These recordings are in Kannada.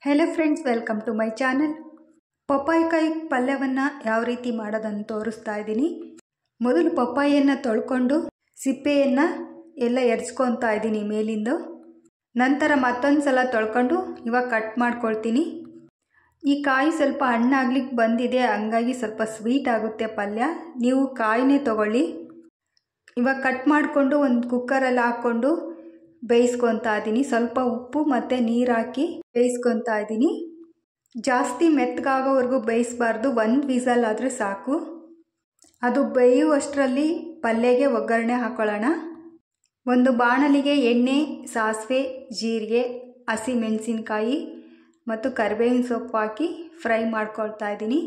Hello friends, welcome to my channel. ಪಪ್ಪಾಯಿಕಾಯಿ ಪಲ್ಯವನ್ನು ಯಾವ ರೀತಿ ಮಾಡೋದನ್ನು ತೋರಿಸ್ತಾ ಇದ್ದೀನಿ. ಮೊದಲು ಪಪ್ಪಾಯಿಯನ್ನು ತೊಳ್ಕೊಂಡು ಸಿಪ್ಪೆಯನ್ನು ಎಲ್ಲ ಎರ್ಚ್ಕೊತಾ ಇದ್ದೀನಿ ಮೇಲಿಂದು. ನಂತರ ಮತ್ತೊಂದು ಸಲ ತೊಳ್ಕೊಂಡು ಇವಾಗ ಕಟ್ ಮಾಡ್ಕೊಳ್ತೀನಿ. ಈ ಕಾಯಿ ಸ್ವಲ್ಪ ಹಣ್ಣಾಗ್ಲಿಕ್ಕೆ ಬಂದಿದೆ, ಹಂಗಾಗಿ ಸ್ವಲ್ಪ ಸ್ವೀಟ್ ಆಗುತ್ತೆ ಪಲ್ಯ. ನೀವು ಕಾಯಿನೇ ತಗೊಳ್ಳಿ. ಇವಾಗ ಕಟ್ ಮಾಡಿಕೊಂಡು ಒಂದು ಕುಕ್ಕರಲ್ಲಿ ಹಾಕ್ಕೊಂಡು ಬೇಯಿಸ್ಕೊತಾ ಇದ್ದೀನಿ. ಸ್ವಲ್ಪ ಉಪ್ಪು ಮತ್ತು ನೀರು ಹಾಕಿ ಬೇಯಿಸ್ಕೊತಾ ಇದ್ದೀನಿ. ಜಾಸ್ತಿ ಮೆತ್ತಗಾಗೋವರೆಗೂ ಬೇಯಿಸಬಾರ್ದು, ಒಂದು ವಿಸಲ್ ಆದರೆ ಸಾಕು. ಅದು ಬೇಯುವಷ್ಟರಲ್ಲಿ ಪಲ್ಯಗೆ ಒಗ್ಗರಣೆ ಹಾಕೊಳ್ಳೋಣ. ಒಂದು ಬಾಣಲಿಗೆ ಎಣ್ಣೆ, ಸಾಸಿವೆ, ಜೀರಿಗೆ, ಹಸಿಮೆಣಸಿನಕಾಯಿ ಮತ್ತು ಕರಿಬೇವಿನ ಸೊಪ್ಪು ಹಾಕಿ ಫ್ರೈ ಮಾಡ್ಕೊಳ್ತಾ ಇದ್ದೀನಿ.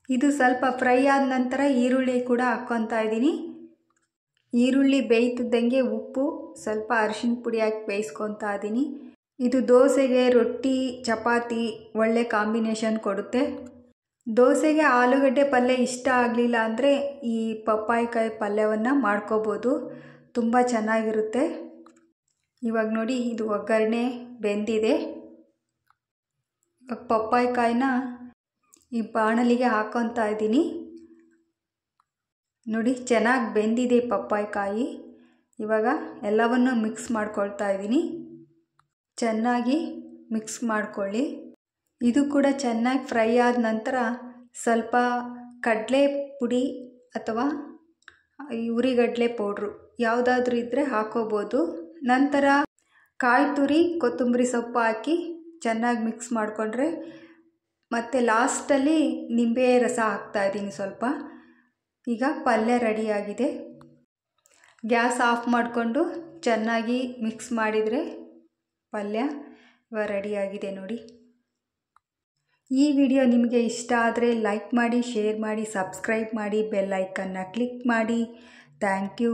ಇದು ಸ್ವಲ್ಪ ಫ್ರೈ ಆದ ನಂತರ ಈರುಳ್ಳಿ ಕೂಡ ಹಾಕ್ಕೊತಾ ಇದ್ದೀನಿ. ಈರುಳ್ಳಿ ಬೇಯ್ತಿದ್ದಂಗೆ ಉಪ್ಪು, ಸ್ವಲ್ಪ ಅರಿಶಿನ ಪುಡಿ ಹಾಕಿ ಬೇಯಿಸ್ಕೊತಾ ಇದ್ದೀನಿ. ಇದು ದೋಸೆಗೆ, ರೊಟ್ಟಿ, ಚಪಾತಿ ಒಳ್ಳೆ ಕಾಂಬಿನೇಷನ್ ಕೊಡುತ್ತೆ. ದೋಸೆಗೆ ಆಲೂಗಡ್ಡೆ ಪಲ್ಯ ಇಷ್ಟ ಆಗಲಿಲ್ಲ ಅಂದರೆ ಈ ಪಪ್ಪಾಯಿಕಾಯಿ ಪಲ್ಯವನ್ನು ಮಾಡ್ಕೋಬೋದು, ತುಂಬ ಚೆನ್ನಾಗಿರುತ್ತೆ. ಇವಾಗ ನೋಡಿ, ಇದು ಒಗ್ಗರಣೆ ಬೆಂದಿದೆ. ಇವಾಗ ಪಪ್ಪಾಯಿಕಾಯಿನ ಈ ಬಾಣಲಿಗೆ ಹಾಕ್ಕೊತಾ ಇದ್ದೀನಿ. ನೋಡಿ, ಚೆನ್ನಾಗಿ ಬೆಂದಿದೆ ಪಪ್ಪಾಯಿಕಾಯಿ. ಇವಾಗ ಎಲ್ಲವನ್ನು ಮಿಕ್ಸ್ ಮಾಡ್ಕೊಳ್ತಾ ಇದ್ದೀನಿ. ಚೆನ್ನಾಗಿ ಮಿಕ್ಸ್ ಮಾಡ್ಕೊಳ್ಳಿ. ಇದು ಕೂಡ ಚೆನ್ನಾಗಿ ಫ್ರೈ ಆದ ನಂತರ ಸ್ವಲ್ಪ ಕಡಲೆ ಪುಡಿ ಅಥವಾ ಈ ಹುರಿಗಡಲೆ ಪೌಡ್ರು ಯಾವುದಾದ್ರೂ ಇದ್ದರೆ ಹಾಕೋಬೋದು. ನಂತರ ಕಾಯಿ ತುರಿ, ಕೊತ್ತಂಬರಿ ಸೊಪ್ಪು ಹಾಕಿ ಚೆನ್ನಾಗಿ ಮಿಕ್ಸ್ ಮಾಡಿಕೊಂಡ್ರೆ, ಮತ್ತು ಲಾಸ್ಟಲ್ಲಿ ನಿಂಬೆ ರಸ ಹಾಕ್ತಾಯಿದ್ದೀನಿ ಸ್ವಲ್ಪ. ಈಗ ಪಲ್ಯ ರೆಡಿಯಾಗಿದೆ. ಗ್ಯಾಸ್ ಆಫ್ ಮಾಡಿಕೊಂಡು ಚೆನ್ನಾಗಿ ಮಿಕ್ಸ್ ಮಾಡಿದರೆ ಪಲ್ಯ ಇವಾಗ ರೆಡಿಯಾಗಿದೆ ನೋಡಿ. ಈ ವಿಡಿಯೋ ನಿಮಗೆ ಇಷ್ಟ ಆದರೆ ಲೈಕ್ ಮಾಡಿ, ಶೇರ್ ಮಾಡಿ, ಸಬ್ಸ್ಕ್ರೈಬ್ ಮಾಡಿ, ಬೆಲ್ ಐಕನ್ನ ಕ್ಲಿಕ್ ಮಾಡಿ. Thank you.